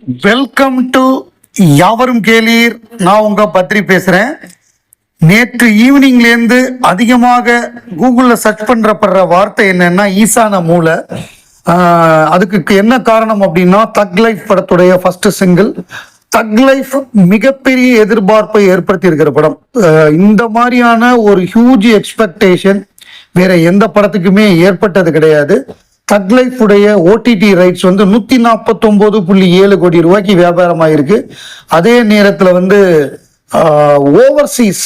Welcome to யாவரும் கேளீர். நான் உங்க பத்ரி பேசுறேன். நேற்று ஈவினிங்லேருந்து அதிகமாக கூகுளில் சர்ச் பண்றப்படுற வார்த்தை என்னன்னா ஈசான மூலை. அதுக்கு என்ன காரணம் அப்படின்னா தக் லைஃப் படத்துடைய ஃபர்ஸ்ட் சிங்கிள். தக் லைஃப் மிகப்பெரிய எதிர்பார்ப்பை ஏற்படுத்தி இருக்கிற படம். இந்த மாதிரியான ஒரு ஹியூஜ் எக்ஸ்பெக்டேஷன் வேற எந்த படத்துக்குமே ஏற்பட்டது கிடையாது. தக் லைஃப் உடைய ஓடிடி ரைட்ஸ் வந்து 149.7 கோடி ரூபாய்க்கு வியாபாரம் ஆயிருக்கு. அதே நேரத்தில் வந்து ஓவர்சீஸ்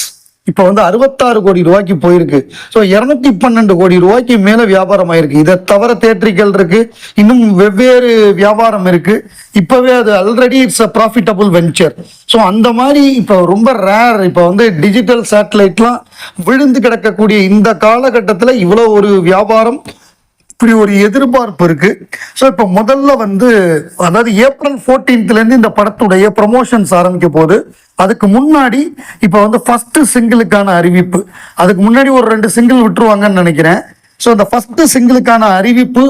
இப்போ வந்து 66 கோடி ரூபாய்க்கு போயிருக்கு. ஸோ 212 கோடி ரூபாய்க்கு மேலே வியாபாரம் ஆயிருக்கு. இதை தவிர தேட்டரிக்கல் இருக்கு, இன்னும் வெவ்வேறு வியாபாரம் இருக்கு. இப்போவே அது already it's a profitable venture. So அந்த மாதிரி இப்போ ரொம்ப ரேர். இப்போ வந்து டிஜிட்டல் சேட்டலைட்லாம் விழுந்து கிடக்கக்கூடிய இந்த காலகட்டத்தில் இவ்வளோ ஒரு வியாபாரம், இப்படி ஒரு எதிர்பார்ப்பு இருக்கு. ஸோ இப்போ முதல்ல வந்து அதாவது April 14th இந்த படத்துடைய ப்ரமோஷன்ஸ் ஆரம்பிக்க போகுது. அதுக்கு முன்னாடி இப்போ வந்து ஃபர்ஸ்ட் சிங்கிளுக்கான அறிவிப்பு, அதுக்கு முன்னாடி ஒரு 2 சிங்கிள் விட்டுருவாங்கன்னு நினைக்கிறேன். ஸோ அந்த ஃபர்ஸ்ட் சிங்கிளுக்கான அறிவிப்பு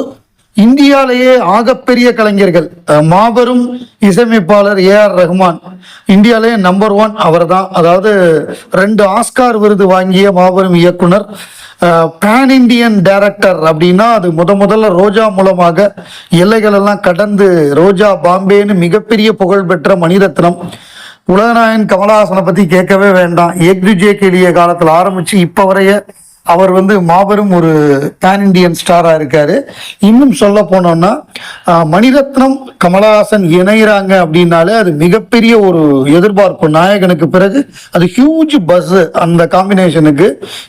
இந்தியாவிலேயே ஆகப்பெரிய கலைஞர்கள், மாபெரும் இசையமைப்பாளர் AR ரஹ்மான், இந்தியாவிலேயே நம்பர் 1 அவர் தான். அதாவது 2 ஆஸ்கார் விருது வாங்கிய மாபெரும் இயக்குனர், பேன் இண்டியன் டைரக்டர் அப்படின்னா அது முதல்ல ரோஜா மூலமாக எல்லைகள் எல்லாம் கடந்து ரோஜா பாம்பேன்னு மிகப்பெரிய புகழ் பெற்ற மணிரத்னம். உலகநாயகன் கமலஹாசனை பத்தி கேட்கவே வேண்டாம். ஏக்ஜே கேலிய காலத்தில் ஆரம்பிச்சு இப்ப வரைய அவர் வந்து மாபெரும் ஒரு பேன் இண்டியன் ஸ்டாரா இருக்காரு. இன்னும் சொல்ல போனோம்னா மணிரத்னம் கமலஹாசன் இணைகிறாங்க அப்படின்னாலே அது மிகப்பெரிய ஒரு எதிர்பார்ப்பு. நாயகனுக்கு பிறகு அது ஹியூஜ் பஸ் அந்த காம்பினேஷனுக்கு.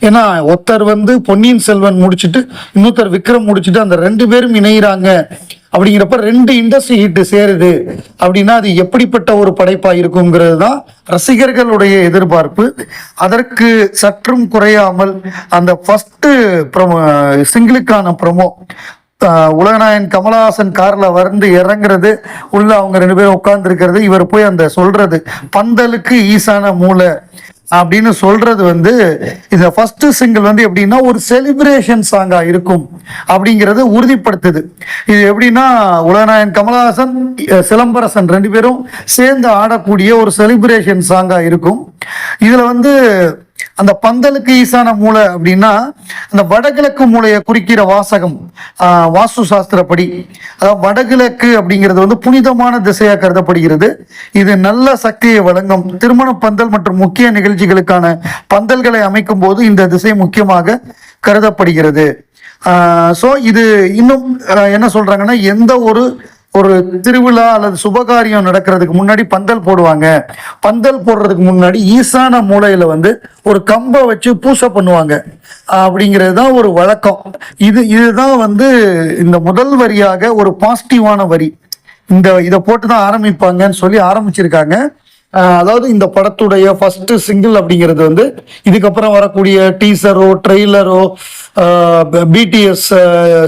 ஏன்னா ஒருத்தர் வந்து பொன்னியின் செல்வன் முடிச்சுட்டு இன்னொருத்தர் விக்ரம் முடிச்சுட்டு அந்த 2 பேரும் இணைகிறாங்க அப்படிங்கிறப்ப 2 இண்டஸ்ட்ரி ஹிட் சேருது அப்படின்னா அது எப்படிப்பட்ட ஒரு படைப்பா இருக்குங்கிறது தான் ரசிகர்களுடைய எதிர்பார்ப்பு. அதற்கு சற்றும் குறையாமல் அந்த ஃபர்ஸ்ட் சிங்கிளுக்கான ப்ரொமோ, உலகநாயகன் கமலஹாசன் கார்ல வந்து இறங்குறது, உள்ள அவங்க 2 பேரும் உட்கார்ந்து இருக்கிறது, இவர் போய் அந்த சொல்றது பந்தலுக்கு ஈசான மூலை அப்படின்னு சொல்றது வந்து இந்த ஃபர்ஸ்ட் சிங்கிள் வந்து எப்படின்னா ஒரு செலிப்ரேஷன் சாங்கா இருக்கும் அப்படிங்கிறது உறுதிப்படுத்துது. இது எப்படின்னா உலகநாயகன் கமலஹாசன் சிலம்பரசன் 2 பேரும் சேர்ந்து ஆடக்கூடிய ஒரு செலிப்ரேஷன் சாங்கா இருக்கும். இதுல வந்து அந்த பந்தலுக்கு ஈசான மூலை அப்படின்னா அந்த வடகிழக்கு மூலையை குறிக்கிற வாசகம், வாஸ்து சாஸ்திரப்படி அதாவது வடகிழக்கு அப்படிங்கிறது வந்து புனிதமான திசையா கருதப்படுகிறது. இது நல்ல சக்தியை வழங்கும். திருமண பந்தல் மற்றும் முக்கிய நிகழ்ச்சிகளுக்கான பந்தல்களை அமைக்கும் போது இந்த திசை முக்கியமாக கருதப்படுகிறது. ஸோ இது இன்னும் என்ன சொல்றாங்கன்னா எந்த ஒரு திருவிழா அல்லது சுபகாரியம் நடக்கிறதுக்கு முன்னாடி பந்தல் போடுவாங்க. பந்தல் போடுறதுக்கு முன்னாடி ஈசான மூலையில வந்து ஒரு கம்பை வச்சு பூசை பண்ணுவாங்க அப்படிங்கிறது தான் ஒரு வழக்கம். இதுதான் வந்து இந்த முதல் வரியாக ஒரு பாசிட்டிவான வரி. இதை போட்டு தான் ஆரம்பிப்பாங்கன்னு சொல்லி ஆரம்பிச்சிருக்காங்க. அதாவது இந்த படத்துடைய ஃபர்ஸ்ட் சிங்கிள் அப்படிங்கிறது வந்து இதுக்கப்புறம் வரக்கூடிய டீசரோ ட்ரெய்லரோ BDS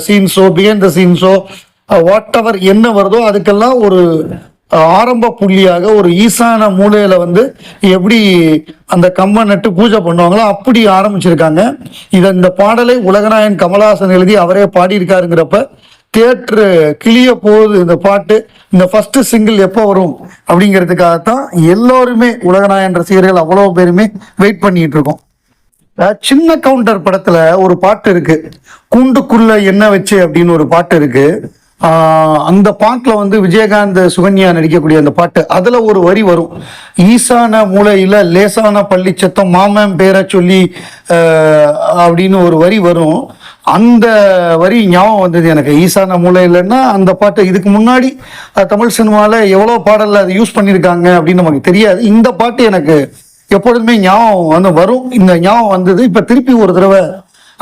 சீன்ஸோ behind the சீன்ஸோ what ever என்ன வருதோ அதுக்கெல்லாம் ஒரு ஆரம்ப புள்ளியாக ஒரு ஈசான மூலையில வந்து எப்படி அந்த கம்பை நட்டு பூஜை பண்ணுவாங்களோ அப்படி ஆரம்பிச்சிருக்காங்க. இந்த பாடலை உலகநாயகன் கமலஹாசன் எழுதி அவரே பாடியிருக்காருங்கிறப்ப தியேட்டரு கிளிய போகுது இந்த பாட்டு. இந்த ஃபர்ஸ்ட் சிங்கிள் எப்போ வரும் அப்படிங்கிறதுக்காகத்தான் எல்லோருமே உலகநாயகன் ரசிகர்கள் அவ்வளோ பேருமே வெயிட் பண்ணிட்டு இருக்கோம். சின்ன கவுண்டர் படத்துல ஒரு பாட்டு இருக்கு, கூண்டுக்குள்ள என்ன வச்சு அப்படின்னு ஒரு பாட்டு இருக்கு. அந்த பாட்டுல வந்து விஜயகாந்த் சுகன்யா நடிக்கக்கூடிய அந்த பாட்டு, அதுல ஒரு வரி வரும், ஈசான மூலையில லேசான பள்ளி சத்தம் மாமன் பேரை சொல்லி அப்படின்னு ஒரு வரி வரும். அந்த வரி ஞாபகம் வந்தது எனக்கு. ஈசான மூலையிலன்னா அந்த பாட்டு இதுக்கு முன்னாடி தமிழ் சினிமாவில் எவ்வளோ பாடலில் அதை யூஸ் பண்ணியிருக்காங்க அப்படின்னு நமக்கு தெரியாது. இந்த பாட்டு எனக்கு எப்பொழுதுமே ஞாபகம் வந்து வரும். இந்த ஞாபகம் வந்தது. இப்போ திருப்பி ஒரு தடவை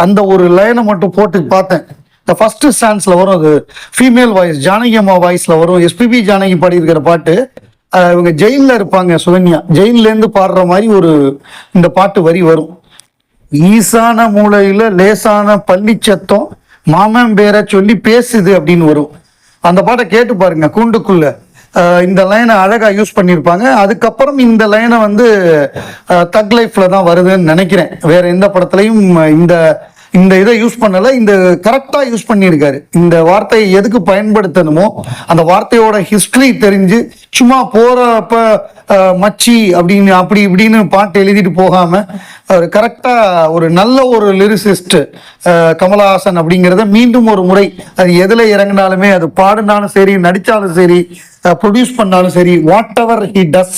அந்த ஒரு லைனை மட்டும் போட்டு பார்த்தேன். இந்த ஃபர்ஸ்ட் ஸ்டான்ஸ்ல வரும், அது ஃபீமேல் வாய்ஸ், ஜானகி அம்மா வாய்ஸ்ல வரும். எஸ்பிபி ஜானகி பாடியிருக்கிற பாட்டு. இவங்க ஜெயிலில் இருப்பாங்க, சுகன்யா ஜெயிலேருந்து பாடுற மாதிரி ஒரு இந்த பாட்டு வரி வரும். ஈசான மூலையில லேசான பள்ளி சத்தம் மாமன் பேரை சொல்லி பேசுது அப்படின்னு வரும். அந்த பாட்டை கேட்டு பாருங்க. கூண்டுக்குள்ள இந்த லைனை அழகா யூஸ் பண்ணியிருப்பாங்க. அதுக்கப்புறம் இந்த லைனை வந்து தக் லைஃப்ல தான் வருதுன்னு நினைக்கிறேன். வேற எந்த படத்துலையும் இந்த இந்த இதை யூஸ் பண்ணல, இந்த கரெக்டா யூஸ் பண்ணியிருக்காரு. இந்த வார்த்தையை எதுக்கு பயன்படுத்தணுமோ அந்த வார்த்தையோட ஹிஸ்டரி தெரிஞ்சு சும்மா போறப்ப மச்சி அப்படின்னு அப்படி இப்படின்னு பாட்டு எழுதிட்டு போகாம கரெக்டா ஒரு நல்ல ஒரு லிரிசிஸ்ட் கமலஹாசன் அப்படிங்கிறத மீண்டும் ஒரு முறை அது எதுல இறங்கினாலுமே, அது பாடினாலும் சரி, நடிச்சாலும் சரி, ப்ரொடியூஸ் பண்ணாலும் சரி, what ever he does,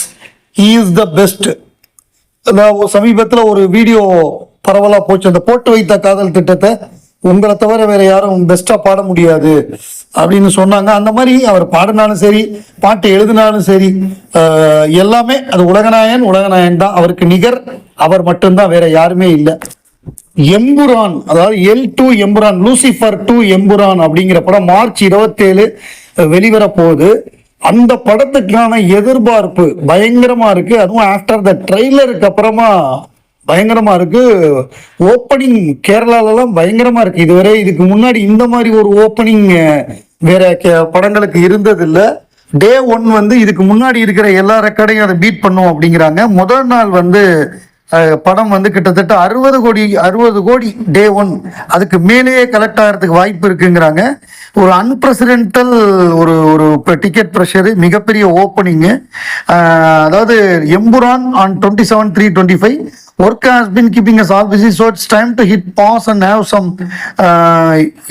he is the best. சமீபத்தில் ஒரு வீடியோ பரவலா போச்சு, அந்த போட்டு வைத்த காதல் திட்டத்தை உங்களை தவிர வேற யாரும் பெஸ்டா பாட முடியாது அப்படின்னு சொன்னாங்க. அந்த மாதிரி அவர் பாடினாலும் சரி, பாட்டு எழுதினாலும் சரி, எல்லாமே அது உலகநாயகன் தான். அவருக்கு நிகர் அவர் மட்டும்தான், வேற யாருமே இல்லை. எம்புரான், அதாவது L2 எம்புரான், லூசிஃபர் 2 எம்புரான் அப்படிங்கிற படம் மார்ச் 27 வெளிவர போகுது. அந்த படத்துக்கான எதிர்பார்ப்பு பயங்கரமா இருக்கு. அதுவும் ஆஃப்டர் த ட்ரெய்லருக்கு அப்புறமா பயங்கரமா இருக்கு. ஓப்பனிங் கேரளாலலாம் பயங்கரமா இருக்கு. இதுக்கு முன்னாடி இந்த மாதிரி ஒரு ஓப்பனிங் வேற படங்களுக்கு இருந்தது இல்லை. டே 1 வந்து இதுக்கு முன்னாடி இருக்கிற எல்லா ரெக்கார்டையும் அதை பீட் பண்ணும் அப்படிங்கிறாங்க. முதல் நாள் வந்து படம் வந்து கிட்டத்தட்ட 60 கோடி டே 1, அதுக்கு மேலேயே கலெக்ட் ஆகிறதுக்கு வாய்ப்பு இருக்குங்கிறாங்க. ஒரு அன்பிரசிடென்டல் ஒரு டிக்கெட் ப்ரெஷர், மிகப்பெரிய ஓப்பனிங்கு. அதாவது Empuraan on 27/3/25 work has been keeping us all busy, so it's time to hit pause and have some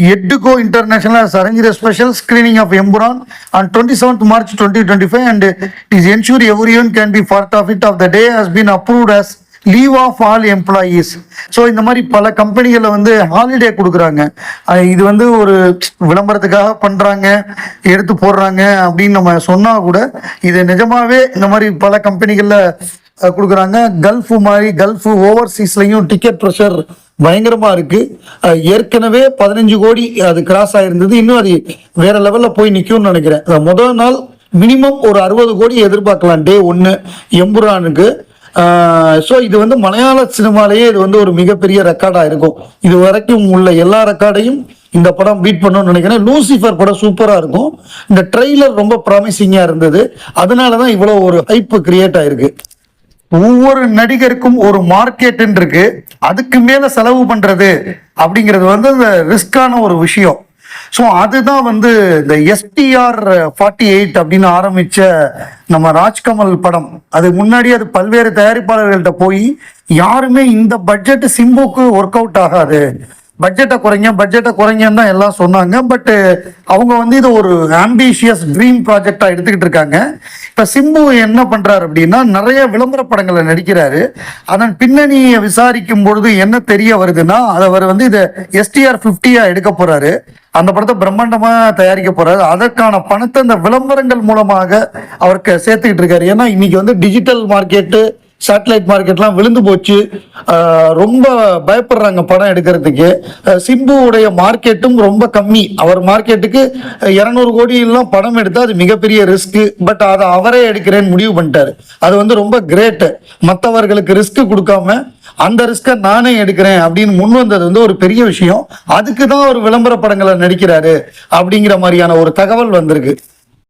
yet to go international has arranged a special screening of Emburan on 27th March 2025 and it is ensure everyone can be part of it. Of the day has been approved as leave of all employees. So இந்த மாதிரி பல கம்பெனிகளில் வந்து holiday கொடுக்குறாங்க. இது வந்து ஒரு விளம்பரத்துக்காக பண்ணுறாங்க, எடுத்து போடுறாங்க அப்படின்னு நம்ம சொன்னால் கூட இது நிஜமாவே இந்த மாதிரி பல கம்பெனிகளில் கொடுக்குறாங்க. கல்ஃப் ஓவர்சீஸ்லையும் டிக்கெட் ப்ரெஷர் பயங்கரமாக இருக்குது. ஏற்கனவே 15 கோடி அது கிராஸ் ஆகிருந்தது. இன்னும் அது வேற லெவலில் போய் நிற்கும்னு நினைக்கிறேன். முதல் நாள் மினிமம் ஒரு 60 கோடி எதிர்பார்க்கலாம் டே 1 எம்புரானுக்கு. ஸோ இது வந்து மலையாள சினிமாலேயே இது வந்து ஒரு மிகப்பெரிய ரெக்கார்டாக இருக்கும். இது வரைக்கும் உள்ள எல்லா ரெக்கார்டையும் இந்த படம் பீட் பண்ணணும்னு நினைக்கிறேன். லூசிஃபர் படம் சூப்பராக இருக்கும். இந்த ட்ரெய்லர் ரொம்ப ப்ராமிசிங்காக இருந்தது. அதனால தான் இவ்வளோ ஒரு ஹைப் கிரியேட் ஆயிருக்கு. ஒவ்வொரு நடிகருக்கும் ஒரு மார்க்கெட் இருக்கு. அதுக்கு மேல செலவு பண்றது அப்படிங்கிறது வந்து ரிஸ்கான ஒரு விஷயம். ஸோ அதுதான் வந்து இந்த STR 48 அப்படின்னு ஆரம்பிச்ச நம்ம ராஜ்கமல் படம். அது முன்னாடி அது பல்வேறு தயாரிப்பாளர்கள்ட்ட போய் யாருமே இந்த பட்ஜெட் சிம்புக்கு ஒர்க் அவுட் ஆகாது, பட்ஜெட்டை குறைங்கன்னு தான் எல்லாம் சொன்னாங்க. பட் அவங்க வந்து இது ஒரு ஆம்பிஷியஸ் ட்ரீம் ப்ராஜெக்டா எடுத்துக்கிட்டு இருக்காங்க. இப்ப சிம்பு என்ன பண்றாரு அப்படின்னா, நிறைய விளம்பர படங்களை நடிக்கிறாரு. அதன் பின்னணியை விசாரிக்கும் பொழுது என்ன தெரிய வருதுன்னா, அவர் வந்து இதை STR 50 எடுக்க போறாரு. அந்த படத்தை பிரம்மாண்டமா தயாரிக்க போறாரு. அதற்கான பணத்தை இந்த விளம்பரங்கள் மூலமாக அவருக்கு சேர்த்துக்கிட்டு இருக்காரு. ஏன்னா இன்னைக்கு வந்து டிஜிட்டல் மார்க்கெட்டு, சேட்டலைட் மார்க்கெட்லாம் விழுந்து போச்சு. ரொம்ப பயப்படுறாங்க படம் எடுக்கிறதுக்கு. சிம்புவுடைய மார்க்கெட்டும் ரொம்ப கம்மி. அவர் மார்க்கெட்டுக்கு 200 கோடி எல்லாம் படம் எடுத்தா அது மிகப்பெரிய ரிஸ்க். பட் அதை அவரே எடுக்கிறேன்னு முடிவு பண்ணிட்டாரு. அது வந்து ரொம்ப கிரேட். மற்றவர்களுக்கு ரிஸ்க் கொடுக்காம அந்த ரிஸ்கை நானே எடுக்கிறேன் அப்படின்னு முன் வந்தது வந்து ஒரு பெரிய விஷயம். அதுக்கு தான் ஒரு விளம்பர படங்களை நடிக்கிறாரு அப்படிங்கிற மாதிரியான ஒரு தகவல் வந்திருக்கு.